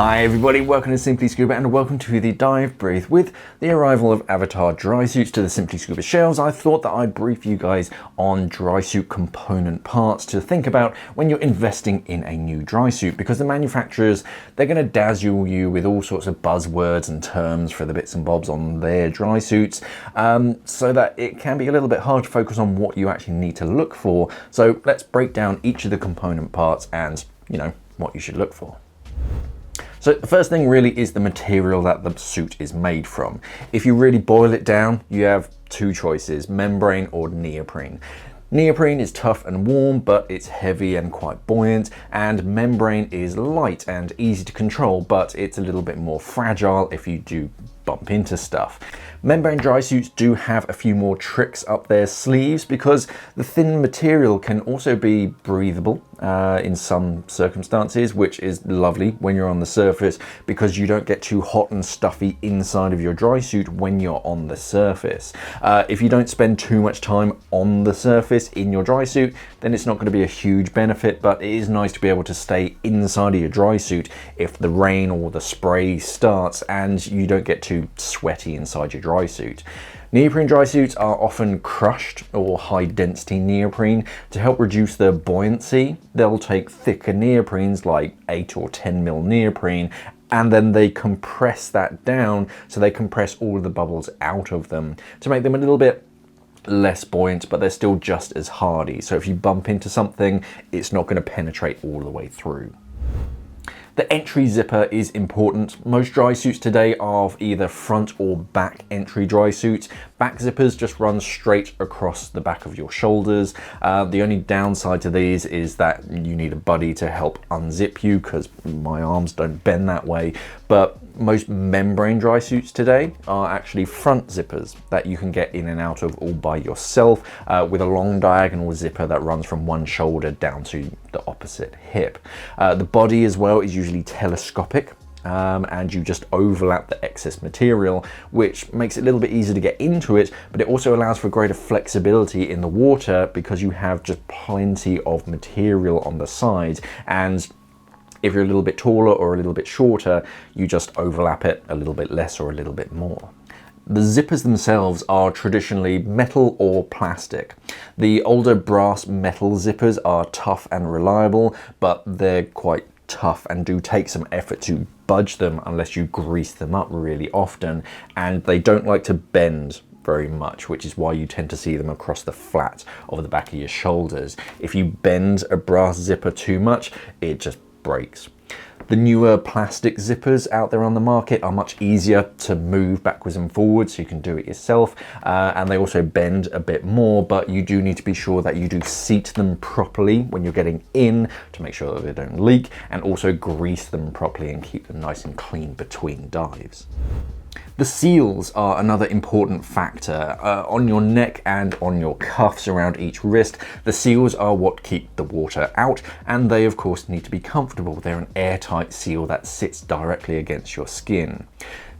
Hi everybody, welcome to Simply Scuba and welcome to the dive brief. With the arrival of Avatar Drysuits to the Simply Scuba shelves, I thought that I'd brief you guys on Drysuit component parts to think about when you're investing in a new Drysuit, because the manufacturers, they're going to dazzle you with all sorts of buzzwords and terms for the bits and bobs on their Drysuits, so that it can be a little bit hard to focus on what you actually need to look for. So let's break down each of the component parts and, what you should look for. So the first thing really is the material that the suit is made from. If you really boil it down, you have two choices: membrane or neoprene. Neoprene is tough and warm, but it's heavy and quite buoyant, and membrane is light and easy to control, but it's a little bit more fragile if you do bump into stuff. Membrane Drysuits do have a few more tricks up their sleeves because the thin material can also be breathable in some circumstances, which is lovely when you're on the surface because you don't get too hot and stuffy inside of your Drysuit when you're on the surface. If you don't spend too much time on the surface in your Drysuit, then it's not going to be a huge benefit, but it is nice to be able to stay inside of your Drysuit if the rain or the spray starts and you don't get too sweaty inside your Drysuit. Neoprene Drysuits are often crushed or high density neoprene to help reduce their buoyancy. They'll take thicker neoprenes like 8 or 10 mil neoprene, and then they compress that down, so they compress all of the bubbles out of them to make them a little bit less buoyant, but they're still just as hardy. So if you bump into something, it's not going to penetrate all the way through. The entry zipper is important. Most Drysuits today are of either front or back entry Drysuits. Back zippers just run straight across the back of your shoulders. The only downside to these is that you need a buddy to help unzip you, because my arms don't bend that way. But most membrane Drysuits today are actually front zippers that you can get in and out of all by yourself, with a long diagonal zipper that runs from one shoulder down to the opposite hip. The body as well is usually telescopic, and you just overlap the excess material, which makes it a little bit easier to get into it, but it also allows for greater flexibility in the water because you have just plenty of material on the sides. And if you're a little bit taller or a little bit shorter, you just overlap it a little bit less or a little bit more. The zippers themselves are traditionally metal or plastic. The older brass metal zippers are tough and reliable, but they're quite tough and do take some effort to budge them unless you grease them up really often, and they don't like to bend very much, which is why you tend to see them across the flat of the back of your shoulders. If you bend a brass zipper too much, it just breaks. The newer plastic zippers out there on the market are much easier to move backwards and forwards, so you can do it yourself, and they also bend a bit more, but you do need to be sure that you do seat them properly when you're getting in to make sure that they don't leak, and also grease them properly and keep them nice and clean between dives. The seals are another important factor. On your neck and on your cuffs around each wrist, the seals are what keep the water out, and they of course need to be comfortable. They're an airtight seal that sits directly against your skin.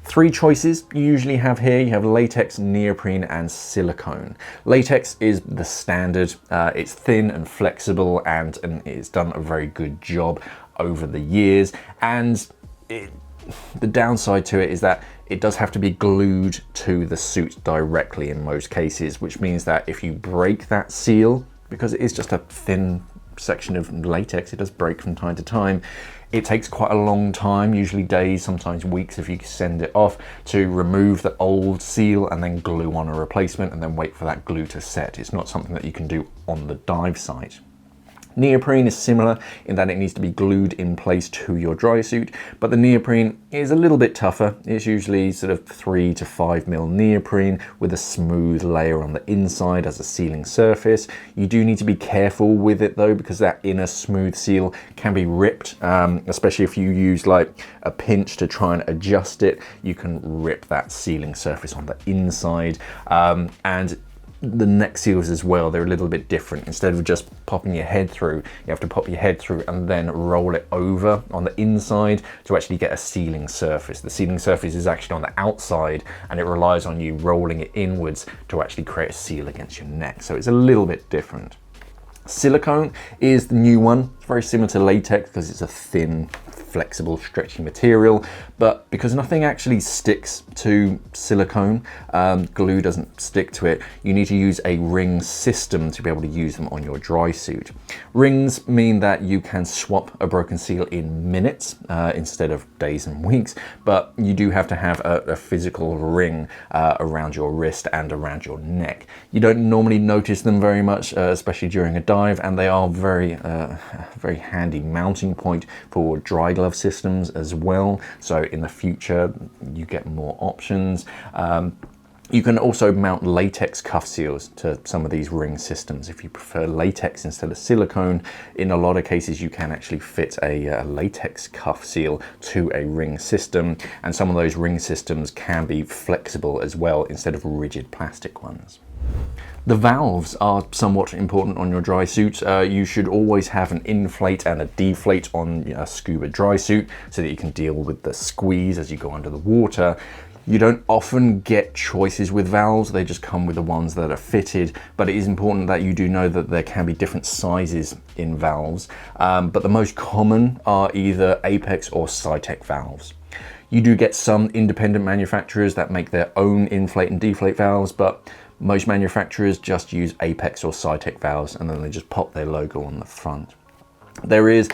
Three choices you usually have here. You have latex, neoprene, and silicone. Latex is the standard. It's thin and flexible, and it's done a very good job over the years. And the downside to it is that it does have to be glued to the suit directly in most cases, which means that if you break that seal, because it is just a thin section of latex, it does break from time to time. It takes quite a long time, usually days, sometimes weeks if you send it off, to remove the old seal and then glue on a replacement and then wait for that glue to set. It's not something that you can do on the dive site. Neoprene is similar in that it needs to be glued in place to your Drysuit, but the neoprene is a little bit tougher. It's usually sort of 3 to 5 mil neoprene with a smooth layer on the inside as a sealing surface. You do need to be careful with it though, because that inner smooth seal can be ripped, especially if you use like a pinch to try and adjust it. You can rip that sealing surface on the inside, and the neck seals as well, they're a little bit different. Instead of just popping your head through, you have to pop your head through and then roll it over on the inside to actually get a sealing surface. The sealing surface is actually on the outside, and it relies on you rolling it inwards to actually create a seal against your neck. So it's a little bit different. Silicone is the new one. It's very similar to latex because it's a thin flexible, stretchy material, but because nothing actually sticks to silicone, glue doesn't stick to it, you need to use a ring system to be able to use them on your dry suit. Rings mean that you can swap a broken seal in minutes instead of days and weeks, but you do have to have a physical ring around your wrist and around your neck. You don't normally notice them very much, especially during a dive, and they are very handy mounting point for dry glove systems as well. So in the future, you get more options. You can also mount latex cuff seals to some of these ring systems. If you prefer latex instead of silicone, in a lot of cases you can actually fit a latex cuff seal to a ring system, and some of those ring systems can be flexible as well instead of rigid plastic ones. The valves are somewhat important on your dry suit. You should always have an inflate and a deflate on a scuba dry suit so that you can deal with the squeeze as you go under the water. You don't often get choices with valves, they just come with the ones that are fitted, but it is important that you do know that there can be different sizes in valves, but the most common are either Apex or Cytec valves. You do get some independent manufacturers that make their own inflate and deflate valves, but most manufacturers just use Apex or Cytec valves, and then they just pop their logo on the front. There is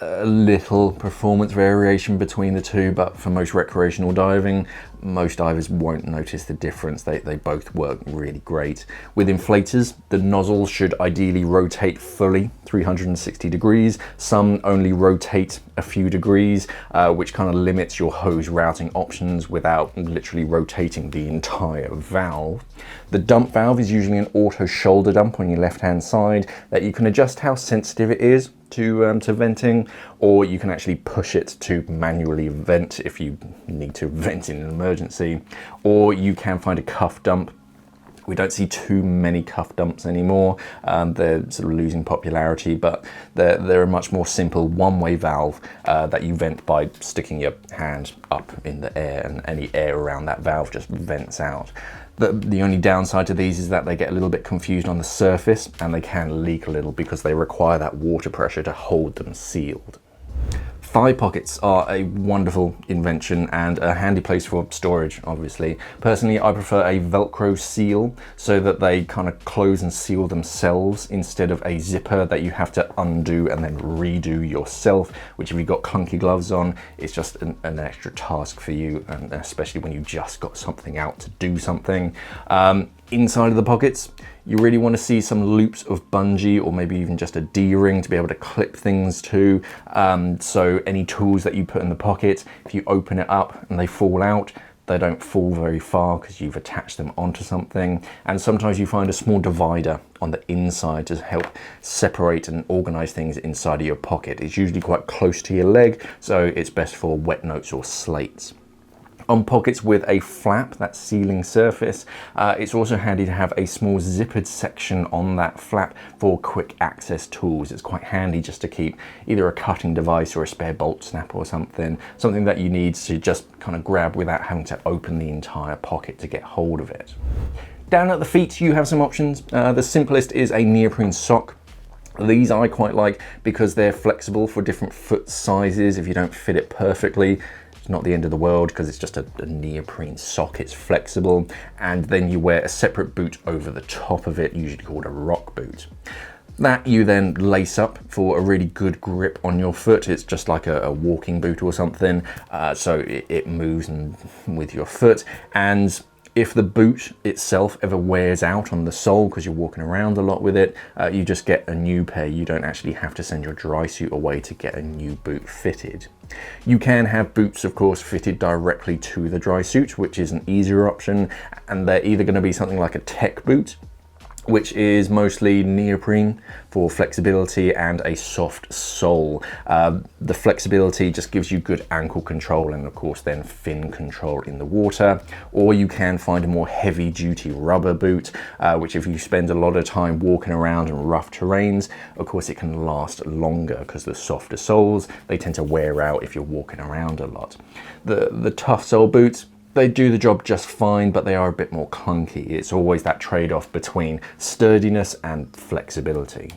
a little performance variation between the two, but for most recreational diving, most divers won't notice the difference. They both work really great. With inflators, the nozzle should ideally rotate fully 360 degrees. Some only rotate a few degrees, which kind of limits your hose routing options without literally rotating the entire valve. The dump valve is usually an auto shoulder dump on your left-hand side that you can adjust how sensitive it is to venting, or you can actually push it to manually vent if you need to vent in an emergency, or you can find a cuff dump. We don't see too many cuff dumps anymore. They're sort of losing popularity, but they're a much more simple one-way valve that you vent by sticking your hand up in the air, and any air around that valve just vents out. The only downside to these is that they get a little bit confused on the surface, and they can leak a little because they require that water pressure to hold them sealed. Thigh pockets are a wonderful invention and a handy place for storage, obviously. Personally, I prefer a Velcro seal so that they kind of close and seal themselves instead of a zipper that you have to undo and then redo yourself, which if you've got clunky gloves on, it's just an extra task for you, and especially when you just got something out to do something. Inside of the pockets, you really want to see some loops of bungee or maybe even just a D-ring to be able to clip things to. So any tools that you put in the pocket, if you open it up and they fall out, they don't fall very far because you've attached them onto something. And sometimes you find a small divider on the inside to help separate and organize things inside of your pocket. It's usually quite close to your leg, so it's best for wet notes or slates. On pockets with a flap, that sealing surface, it's also handy to have a small zippered section on that flap for quick access tools. It's quite handy just to keep either a cutting device or a spare bolt snapper or something that you need to just kind of grab without having to open the entire pocket to get hold of it. Down at the feet, you have some options. The simplest is a neoprene sock. These I quite like because they're flexible for different foot sizes. If you don't fit it perfectly, it's not the end of the world because it's just a neoprene sock. It's flexible, and then you wear a separate boot over the top of it, usually called a rock boot. That you then lace up for a really good grip on your foot. It's just like a walking boot or something, so it moves with your foot. And if the boot itself ever wears out on the sole because you're walking around a lot with it, you just get a new pair. You don't actually have to send your dry suit away to get a new boot fitted. You can have boots, of course, fitted directly to the dry suit, which is an easier option, and they're either going to be something like a tech boot, which is mostly neoprene for flexibility and a soft sole. The flexibility just gives you good ankle control and of course then fin control in the water. Or you can find a more heavy duty rubber boot, which if you spend a lot of time walking around in rough terrains, of course it can last longer because the softer soles, they tend to wear out if you're walking around a lot. The tough sole boots, they do the job just fine, but they are a bit more clunky. It's always that trade-off between sturdiness and flexibility.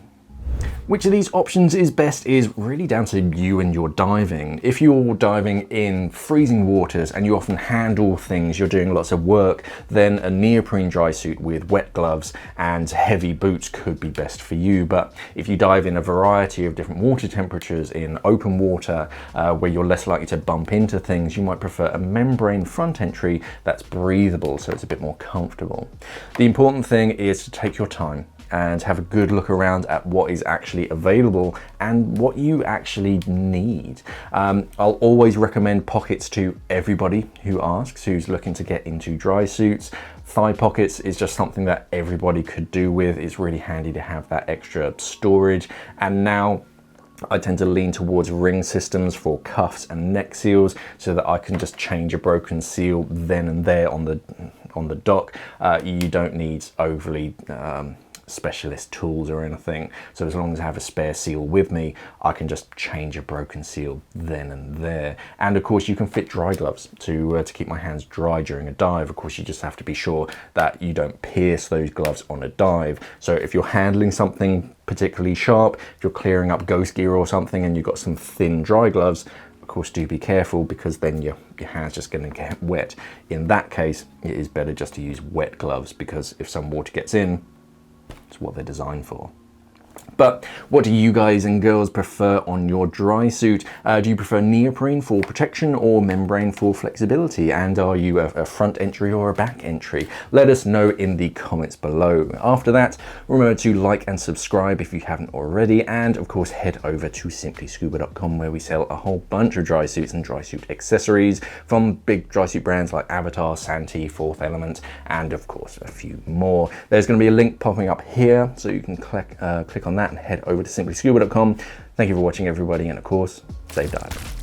Which of these options is best is really down to you and your diving. If you're diving in freezing waters and you often handle things, you're doing lots of work, then a neoprene dry suit with wet gloves and heavy boots could be best for you. But if you dive in a variety of different water temperatures in open water, where you're less likely to bump into things, you might prefer a membrane front entry that's breathable, so it's a bit more comfortable. The important thing is to take your time and have a good look around at what is actually available and what you actually need. I'll always recommend pockets to everybody who asks, who's looking to get into dry suits. Thigh pockets is just something that everybody could do with. It's really handy to have that extra storage. And now I tend to lean towards ring systems for cuffs and neck seals so that I can just change a broken seal then and there on the dock. You don't need overly specialist tools or anything, so as long as I have a spare seal with me, I can just change a broken seal then and there. And of course you can fit dry gloves to keep my hands dry during a dive. Of course you just have to be sure that you don't pierce those gloves on a dive. So if you're handling something particularly sharp, if you're clearing up ghost gear or something and you've got some thin dry gloves, of course do be careful, because then your hand's just going to get wet. In that case it is better just to use wet gloves, because if some water gets in, it's what they're designed for. But what do you guys and girls prefer on your dry suit? Do you prefer neoprene for protection or membrane for flexibility? And are you a front entry or a back entry? Let us know in the comments below. After that, remember to like and subscribe if you haven't already, and of course head over to simplyscuba.com, where we sell a whole bunch of dry suits and dry suit accessories from big dry suit brands like Avatar, Santee, Fourth Element, and of course a few more. There's going to be a link popping up here, so you can click on that and head over to simplyscuba.com. Thank you for watching, everybody, and of course, safe diving.